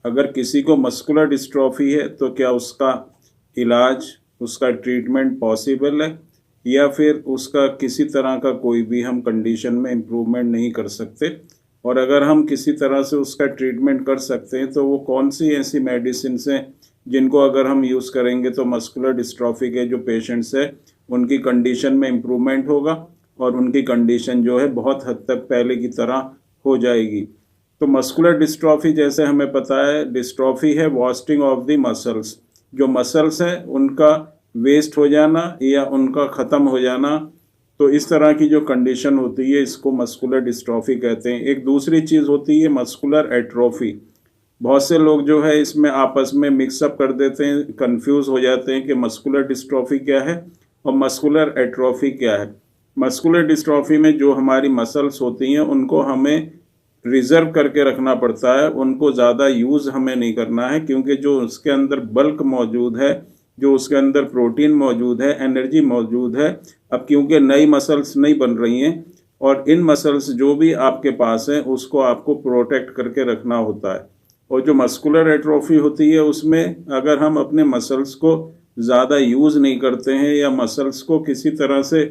अगर किसी को मस्कुलर डिस्ट्रॉफी है तो क्या उसका इलाज, उसका ट्रीटमेंट पॉसिबल है, या फिर उसका किसी तरह का कोई भी हम कंडीशन में इम्प्रूवमेंट नहीं कर सकते? और अगर हम किसी तरह से उसका ट्रीटमेंट कर सकते हैं तो वो कौन सी ऐसी मेडिसिन हैं जिनको अगर हम यूज़ करेंगे तो मस्कुलर डिस्ट्रॉफी के जो पेशेंट्स हैं उनकी कंडीशन में इम्प्रूवमेंट होगा और उनकी कंडीशन जो है बहुत हद तक पहले की तरह हो जाएगी। तो मस्कुलर डिस्ट्रॉफी जैसे हमें पता है, डिस्ट्रॉफी है वास्टिंग ऑफ द मसल्स। जो मसल्स हैं उनका वेस्ट हो जाना या उनका ख़त्म हो जाना, तो इस तरह की जो कंडीशन होती है इसको मस्कुलर डिस्ट्रॉफी कहते हैं। एक दूसरी चीज़ होती है मस्कुलर एट्रोफी। बहुत से लोग जो है इसमें आपस में मिक्सअप कर देते हैं, कंफ्यूज हो जाते हैं कि मस्कुलर डिस्ट्रॉफी क्या है और मस्कुलर एट्रोफी क्या है। मस्कुलर डिस्ट्रॉफी में जो हमारी मसल्स होती हैं उनको हमें रिजर्व करके रखना पड़ता है, उनको ज़्यादा यूज़ हमें नहीं करना है, क्योंकि जो उसके अंदर बल्क मौजूद है, जो उसके अंदर प्रोटीन मौजूद है, एनर्जी मौजूद है, अब क्योंकि नई मसल्स नहीं बन रही हैं और इन मसल्स जो भी आपके पास हैं उसको आपको प्रोटेक्ट करके रखना होता है। और जो मस्कुलर एट्रोफी होती है उसमें अगर हम अपने मसल्स को ज़्यादा यूज़ नहीं करते हैं या मसल्स को किसी तरह से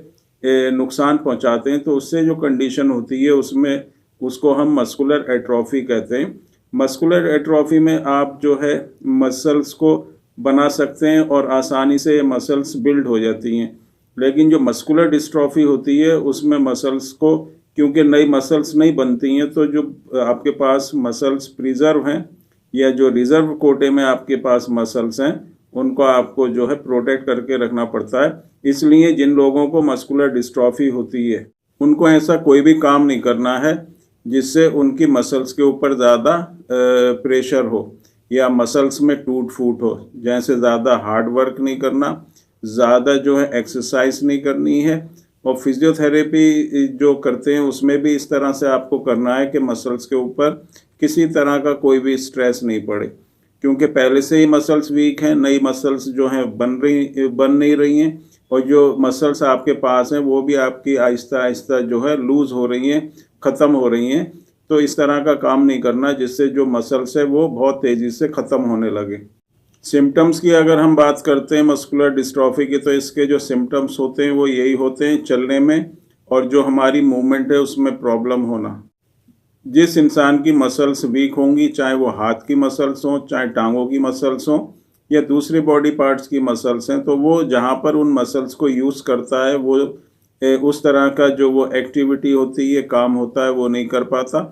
नुकसान पहुंचाते हैं तो उससे जो कंडीशन होती है उसमें उसको हम मस्कुलर एट्रोफी कहते हैं। मस्कुलर एट्रोफी में आप जो है मसल्स को बना सकते हैं और आसानी से ये मसल्स बिल्ड हो जाती हैं, लेकिन जो मस्कुलर डिस्ट्रॉफी होती है उसमें मसल्स को क्योंकि नई मसल्स नहीं बनती हैं तो जो आपके पास मसल्स प्रिजर्व हैं या जो रिजर्व कोटे में आपके पास मसल्स हैं उनको आपको जो है प्रोटेक्ट करके रखना पड़ता है। इसलिए जिन लोगों को मस्कुलर डिस्ट्रॉफी होती है उनको ऐसा कोई भी काम नहीं करना है जिससे उनकी मसल्स के ऊपर ज़्यादा प्रेशर हो या मसल्स में टूट फूट हो। जैसे ज़्यादा हार्ड वर्क नहीं करना, ज़्यादा जो है एक्सरसाइज नहीं करनी है, और फिजियोथेरेपी जो करते हैं उसमें भी इस तरह से आपको करना है कि मसल्स के ऊपर किसी तरह का कोई भी स्ट्रेस नहीं पड़े, क्योंकि पहले से ही मसल्स वीक हैं, नई मसल्स जो हैं बन नहीं रही हैं, और जो मसल्स आपके पास हैं वो भी आपकी आहिस्ता आहिस्ता जो है लूज़ हो रही हैं, ख़त्म हो रही हैं। तो इस तरह का काम नहीं करना जिससे जो मसल्स है वो बहुत तेज़ी से ख़त्म होने लगे। सिम्टम्स की अगर हम बात करते हैं मस्कुलर डिस्ट्रॉफी की तो इसके जो सिम्टम्स होते हैं वो यही होते हैं, चलने में और जो हमारी मूवमेंट है उसमें प्रॉब्लम होना। जिस इंसान की मसल्स वीक होंगी, चाहे वो हाथ की मसल्स हों, चाहे टांगों की मसल्स हों या दूसरे बॉडी पार्ट्स की मसल्स हैं, तो वो जहाँ पर उन मसल्स को यूज़ करता है वो उस तरह का जो वो एक्टिविटी होती है, काम होता है, वो नहीं कर पाता।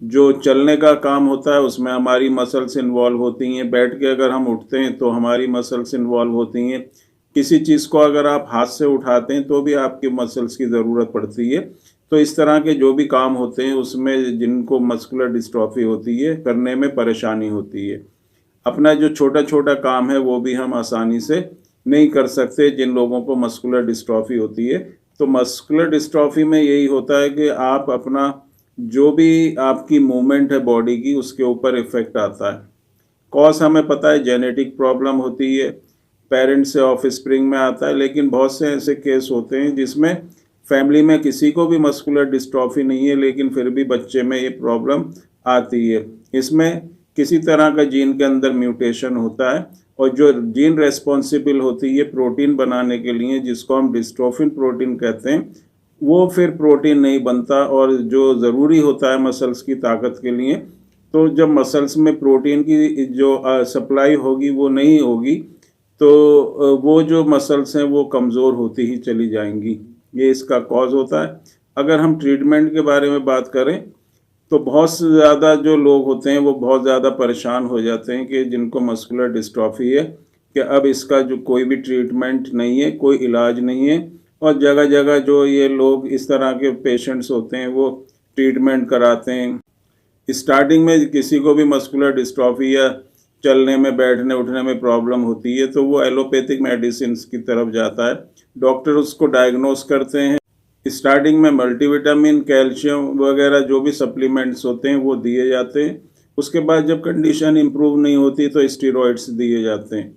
जो चलने का काम होता है उसमें हमारी मसल्स इन्वॉल्व होती हैं, बैठ के अगर हम उठते हैं तो हमारी मसल्स इन्वॉल्व होती हैं, किसी चीज़ को अगर आप हाथ से उठाते हैं तो भी आपकी मसल्स की ज़रूरत पड़ती है। तो इस तरह के जो भी काम होते हैं उसमें जिनको मस्कुलर डिस्ट्रॉफी होती है करने में परेशानी होती है। अपना जो छोटा छोटा काम है वो भी हम आसानी से नहीं कर सकते जिन लोगों को मस्कुलर डिस्ट्रॉफी होती है। तो मस्कुलर डिस्ट्रॉफी में यही होता है कि आप अपना जो भी आपकी मूवमेंट है बॉडी की उसके ऊपर इफ़ेक्ट आता है। कॉज हमें पता है जेनेटिक प्रॉब्लम होती है, पेरेंट्स से ऑफ स्प्रिंग में आता है, लेकिन बहुत से ऐसे केस होते हैं जिसमें फैमिली में किसी को भी मस्कुलर डिस्ट्रॉफी नहीं है लेकिन फिर भी बच्चे में ये प्रॉब्लम आती है। इसमें किसी तरह का जीन के अंदर म्यूटेशन होता है और जो जीन रेस्पॉन्सिबल होती है प्रोटीन बनाने के लिए जिसको हम डिस्ट्रोफिन प्रोटीन कहते हैं, वो फिर प्रोटीन नहीं बनता और जो ज़रूरी होता है मसल्स की ताकत के लिए, तो जब मसल्स में प्रोटीन की जो सप्लाई होगी वो नहीं होगी तो वो जो मसल्स हैं वो कमज़ोर होती ही चली जाएंगी। ये इसका कॉज होता है। अगर हम ट्रीटमेंट के बारे में बात करें तो बहुत से ज़्यादा जो लोग होते हैं वो बहुत ज़्यादा परेशान हो जाते हैं कि जिनको मस्कुलर डिस्ट्रॉफी है कि अब इसका जो कोई भी ट्रीटमेंट नहीं है, कोई इलाज नहीं है, और जगह जगह जो ये लोग इस तरह के पेशेंट्स होते हैं वो ट्रीटमेंट कराते हैं। स्टार्टिंग में किसी को भी मस्कुलर डिस्ट्रॉफी या चलने में, बैठने उठने में प्रॉब्लम होती है तो वो एलोपैथिक मेडिसिन की तरफ जाता है। डॉक्टर उसको डायग्नोस करते हैं। स्टार्टिंग में मल्टीविटामिन, कैल्शियम वगैरह जो भी सप्लीमेंट्स होते हैं वो दिए जाते हैं। उसके बाद जब कंडीशन इम्प्रूव नहीं होती तो स्टेरॉइड्स दिए जाते हैं।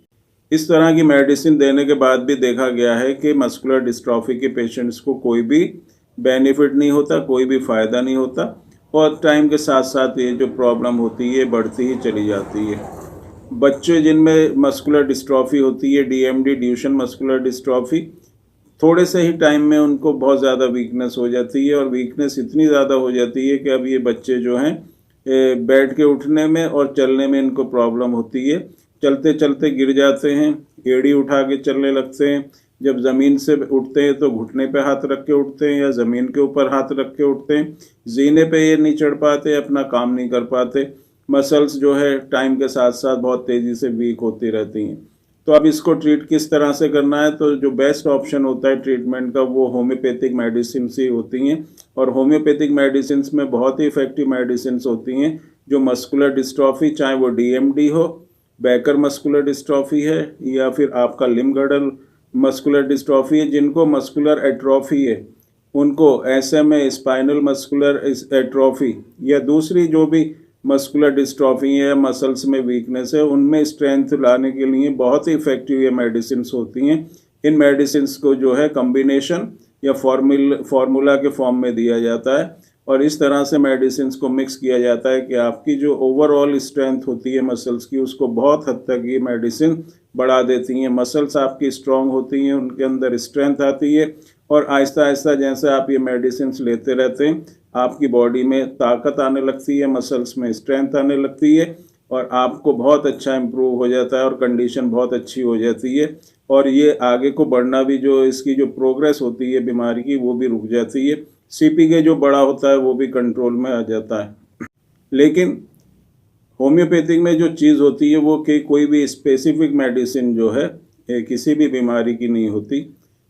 इस तरह की मेडिसिन देने के बाद भी देखा गया है कि मस्कुलर डिस्ट्रॉफी के पेशेंट्स को कोई भी बेनिफिट नहीं होता, कोई भी फ़ायदा नहीं होता, और टाइम के साथ साथ ये जो प्रॉब्लम होती है बढ़ती ही चली जाती है। बच्चे जिनमें मस्कुलर डिस्ट्रॉफी होती है, डीएमडी ड्यूशन मस्कुलर डिस्ट्रॉफी, थोड़े से ही टाइम में उनको बहुत ज़्यादा वीकनेस हो जाती है और वीकनेस इतनी ज़्यादा हो जाती है कि अब ये बच्चे जो हैं बैठ के उठने में और चलने में इनको प्रॉब्लम होती है। चलते चलते गिर जाते हैं, एड़ी उठा के चलने लगते हैं। जब ज़मीन से उठते हैं तो घुटने पे हाथ रख के उठते हैं या ज़मीन के ऊपर हाथ रख के उठते हैं। जीने पे ये नहीं चढ़ पाते, अपना काम नहीं कर पाते। मसल्स जो है टाइम के साथ साथ बहुत तेज़ी से वीक होती रहती हैं। तो अब इसको ट्रीट किस तरह से करना है, तो जो बेस्ट ऑप्शन होता है ट्रीटमेंट का वो होम्योपैथिक मेडिसिन ही होती हैं। और होम्योपैथिक मेडिसिन में बहुत ही इफेक्टिव मेडिसिन होती हैं जो मस्कुलर डिस्ट्रॉफी, चाहे वो डीएमडी हो, बैकर मस्कुलर डिस्ट्रॉफी है या फिर आपका लिम्ब-गर्डल मस्कुलर डिस्ट्रॉफी है, जिनको मस्कुलर एट्रोफी है उनको एसएमए स्पाइनल मस्कुलर एट्रोफी या दूसरी जो भी मस्कुलर डिस्ट्रॉफी है, मसल्स में वीकनेस है, उनमें स्ट्रेंथ लाने के लिए बहुत ही इफेक्टिव ये मेडिसिन होती हैं। इन मेडिसिन को जो है कम्बिनेशन या फार्मूला के फॉर्म में दिया जाता है और इस तरह से मेडिसिन को मिक्स किया जाता है कि आपकी जो ओवरऑल स्ट्रेंथ होती है मसल्स की, उसको बहुत हद तक ये मेडिसिन बढ़ा देती हैं। मसल्स आपकी स्ट्रांग होती हैं, उनके अंदर स्ट्रेंथ आती है और आहिस्ता आहिस्ता जैसे आप ये मेडिसिन लेते रहते हैं आपकी बॉडी में ताकत आने लगती है, मसल्स में स्ट्रेंथ आने लगती है और आपको बहुत अच्छा इम्प्रूव हो जाता है और कंडीशन बहुत अच्छी हो जाती है और ये आगे को बढ़ना भी, जो इसकी जो प्रोग्रेस होती है बीमारी की, वो भी रुक जाती है। सीपीके जो बड़ा होता है वो भी कंट्रोल में आ जाता है। लेकिन होम्योपैथिक में जो चीज़ होती है वो कि कोई भी स्पेसिफिक मेडिसिन जो है किसी भी बीमारी की नहीं होती।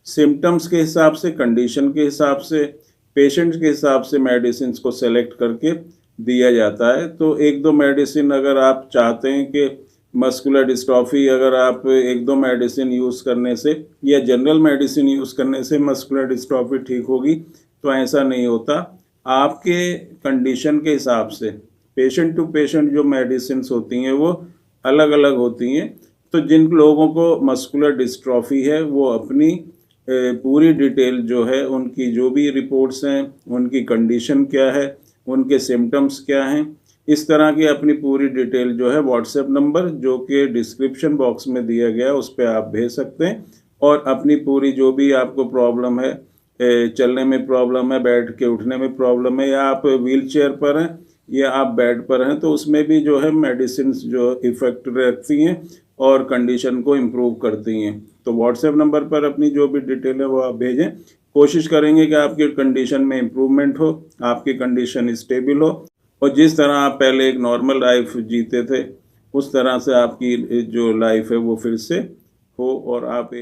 सिम्टम्स के हिसाब से, कंडीशन के हिसाब से, पेशेंट के हिसाब से मेडिसिन को सेलेक्ट करके दिया जाता है। तो एक दो मेडिसिन अगर आप चाहते हैं कि मस्कुलर डिस्ट्रॉफी, अगर आप एक दो मेडिसिन यूज़ करने से या जनरल मेडिसिन यूज़ करने से मस्कुलर डिस्ट्रॉफी ठीक होगी, तो ऐसा नहीं होता। आपके कंडीशन के हिसाब से पेशेंट टू पेशेंट जो मेडिसिन होती हैं वो अलग अलग होती हैं। तो जिन लोगों को मस्कुलर डिस्ट्रॉफी है वो अपनी पूरी डिटेल जो है, उनकी जो भी रिपोर्ट्स हैं, उनकी कंडीशन क्या है, उनके सिम्टम्स क्या हैं, इस तरह की अपनी पूरी डिटेल जो है व्हाट्सएप नंबर जो कि डिस्क्रिप्शन बॉक्स में दिया गया उस पर आप भेज सकते हैं और अपनी पूरी जो भी आपको प्रॉब्लम है, चलने में प्रॉब्लम है, बैठ के उठने में प्रॉब्लम है, या आप व्हील चेयर पर हैं या आप बेड पर हैं, तो उसमें भी जो है मेडिसिन जो इफ़ेक्ट रखती हैं और कंडीशन को इम्प्रूव करती हैं। तो व्हाट्सएप नंबर पर अपनी जो भी डिटेल है वो आप भेजें। कोशिश करेंगे कि आपकी कंडीशन में इम्प्रूवमेंट हो, आपकी कंडीशन स्टेबल हो और जिस तरह आप पहले एक नॉर्मल लाइफ जीते थे उस तरह से आपकी जो लाइफ है वो फिर से हो और आप